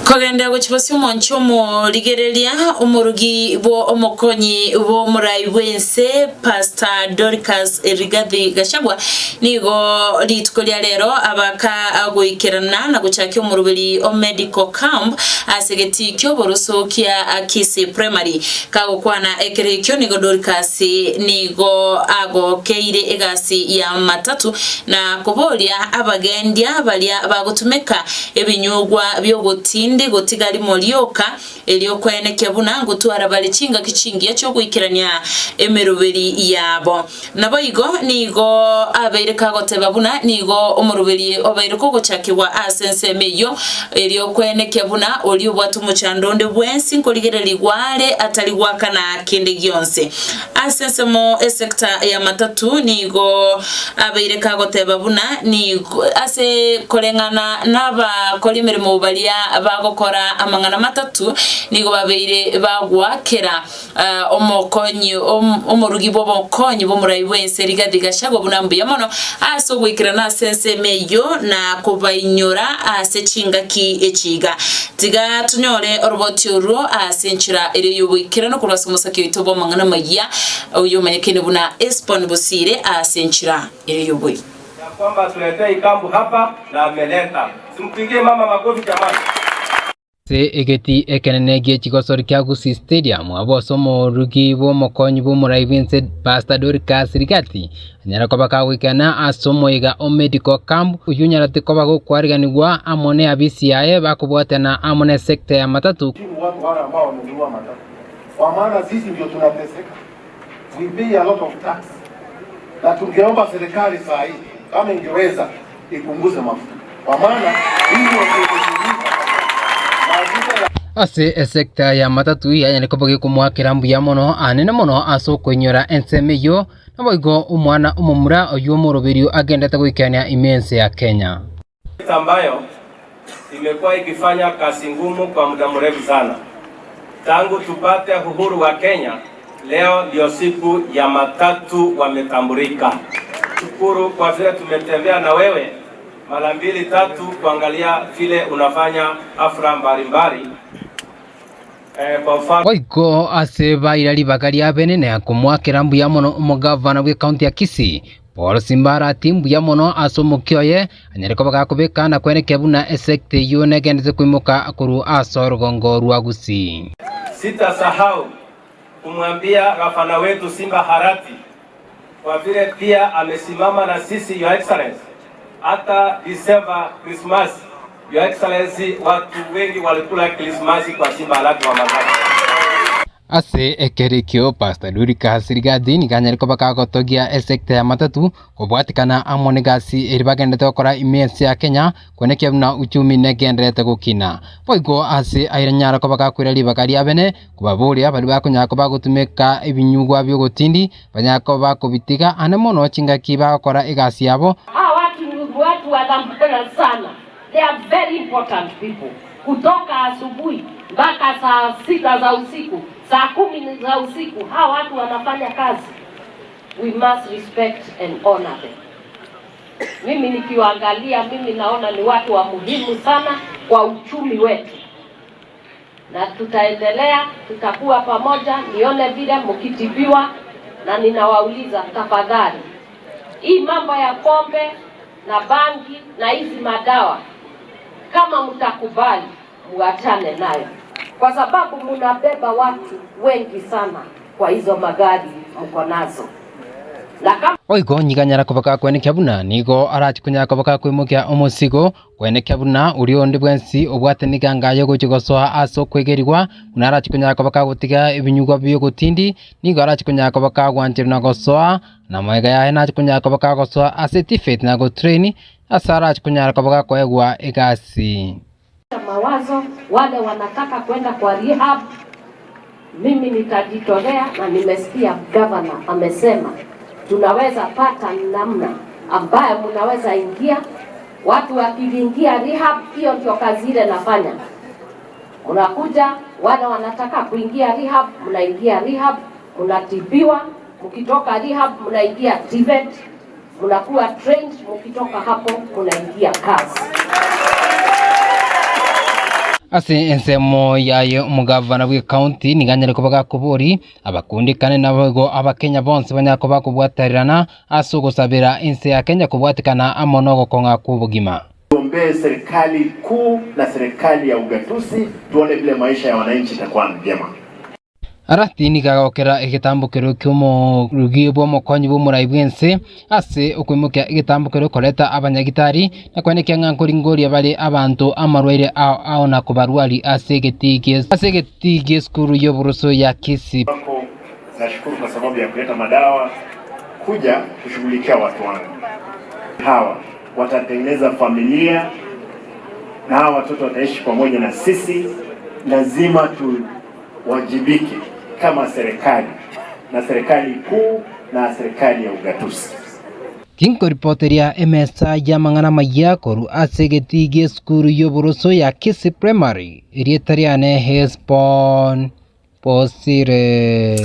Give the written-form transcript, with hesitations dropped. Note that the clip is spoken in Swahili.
Kogenda guchibasi umoncho mu Rigereria umurugi bo omokonyi bo muraiwense Pastor Dorcas Rigathi Gachagua nigo litkolia lero abaka agoikerana na guchaki umurubiri o medical camp asegeti kyo boroso kia akisi primary kago kwana ekerekyo nigo Dorcas nigo ago keire egasi ya matatu na kubolia abagendia balia bagutumeka ebinyugwa byogotinde gotigali molioka eliokwene kyabuna ngutwara balichinga kichingi cyo kwikirania emeruberi yabo nabo igo nigo abereka gotebabuna nigo omuruberi obereko gochakiwa asense meyo eliokwene kyabuna olio bwatu muchandonde bwensi nkoligerera ligwale ataligwaka na kinde gyonse asense mo sector ya matatu nigo abereka gotebabuna nigo ase kolengana naba kolimere mu balia bagokora amangana matatu nigo babeire bagwakera omokonyi omurugi bo bokonyi bo muraiwense Rigathi Gachagua bunambuye mono aso gwikira na sense meyo na kubainyora ase chingaki echiga tiga tunyore oroboti uru asenchira ere yobwikira no kurasa musaki itobo mangana magia uyo manyekene buna espon busire asenchira ere yobwi kwamba tuletee ikambu hapa na ameleta. Simpigie mama makofi jamani. Se egeti ekenenege chigosori kya Gusii Stadium abosomo rugi bo mokonyi bo muraiwense Pastor Dorcas Rigathi anyara kobaka wikana asomo iga o medical camp uyunyarate kobago kwariganirwa amone abisi yae bakubwatana amone sector ya matatu watu wale ambao wamenunua matatu kwa maana sisi ndio tunateseka. We pay a lot of tax. Na tungeomba serikali saa hii kama ingeweza ipunguze mafuta kwa maana hiyo ase sector ya matatu ya nikoboge kumwakira mbuya mono anene mono aso kwenyora ensemeyo naboigo Omwana Omomura oyo moroberio agenda tagoikania imense ya Kenya ambayo imekuwa ikifanya kazi ngumu kwa muda mrefu sana tangu tupate uhuru wa Kenya. Leo ndio siku ya matatu wametambulika. Shukuru kwa vile tumetembea na wewe mara mbili tatu kuangalia vile unafanya afra mbalimbali. Oiko ase bairali bakari abenene akomwakira mbuya mono umugavana bwe county ya Kisii Paul Simbara timbu ya mono asomukyoye anyareko bakakobeka na kwene kebuna esekte yone gendeze kuimuka akuru asorgongo rwa Gusii. Sitasahau kumwambia gavana wetu Simba Harati kwa vile pia amesimama na sisi Your Excellency. Hata December Christmas Your Excellency watu wengi walikula Christmas kwa Simba Harati wa Magadi. Ase ekerekyo Pastor Dorcas Rigathi nikanyareko bakagotogia esekte ya matatu kubwatikana amone gasi eribagendete gukora imense ya Kenya kwenekia na uchumi negendete gukina boigo ase airanyara ko bakakwira libakari abene kubaburia bali bakunyako bagutumeka ibinyugwa byogotindi banyako bakobitiga ane mono chingaki bakora egasi yabo. Watu wanampenda sana. They are very important people. Kutoka asubuhi mpaka saa 6 za usiku, saa 10 za usiku, hawa watu wanafanya kazi. We must respect and honor them. Mimi nikiwaangalia, mimi naona ni watu wa muhimu sana kwa uchumi wetu. Na tutaendelea, tutakuwa pamoja, nione vile mkitibiwa na ninawauliza tafadhali. Hii mambo ya pombe na bangi na hizi madawa kama mtakubali muachane nayo kwa sababu mnabeba watu wengi sana kwa hizo magari mko nazo. Na kama oigo nyiganyara kobaka kwene kyabuna nigo arachi kunyaka baka kwimukia omosigo kwene kyabuna urio ndi bwensi obwateniga ngayo gochigosoa aso kwegerigwa unarachi kunyaka baka gutiga ibinyugwa byo gutindi nigo arachi kunyaka baka gwanchira na gosoa na maiga ya na kunyaka baka gosoa certificate na go train asara kunyaka baka kwegwa egasi mawazo wale wanataka kwenda kwa rehab. Mimi nitajitolea na nimesikia governor amesema tunaweza pata namna ambayo mnaweza ingia watu wakiingia rehab. Hiyo ndio kazi ile nafanya. Unakuja wale wanataka kuingia rehab, mnaingia rehab, mnatibiwa, mkitoka rehab mnaingia TVET, mnakuwa trained, mkitoka hapo mnaingia kazi. ase ensemo yayo umugavana bwe county niganyere kubaga kuburi abakundikane nabo abakenya bonse banyako bakubwatarirana asugusabira inse ya Kenya kubwatikana amonogo konga kubugima. Tuombee serikali kuu na serikali ya ugatuzi, tuone vile maisha ya wananchi itakuwa vyema. Arati nigagokera igitambukiro cy'umu rugibwo mukonyi b'umurai bwense ase ukwimukia igitambukiro koleta abanyagitari na kwenekya ngankuri ngori abali abantu amarwaire ao na kubarwali ase getigie skuru y'oburuso ya Kisi. Nashukuru kwa sababu ya kuleta madawa kuja kushughulikia watu wangu. Hawa watatengeneza familia na hawa watoto wataishi pamoja na sisi. Lazima tuwajibike kama serikali na serikali kuu na serikali ya ugatuzi. Kinko reporteria emesa ya mangana maya koru asegetigie skuru y'oburuso ya Kisi Primary irietariane Hespon Posire.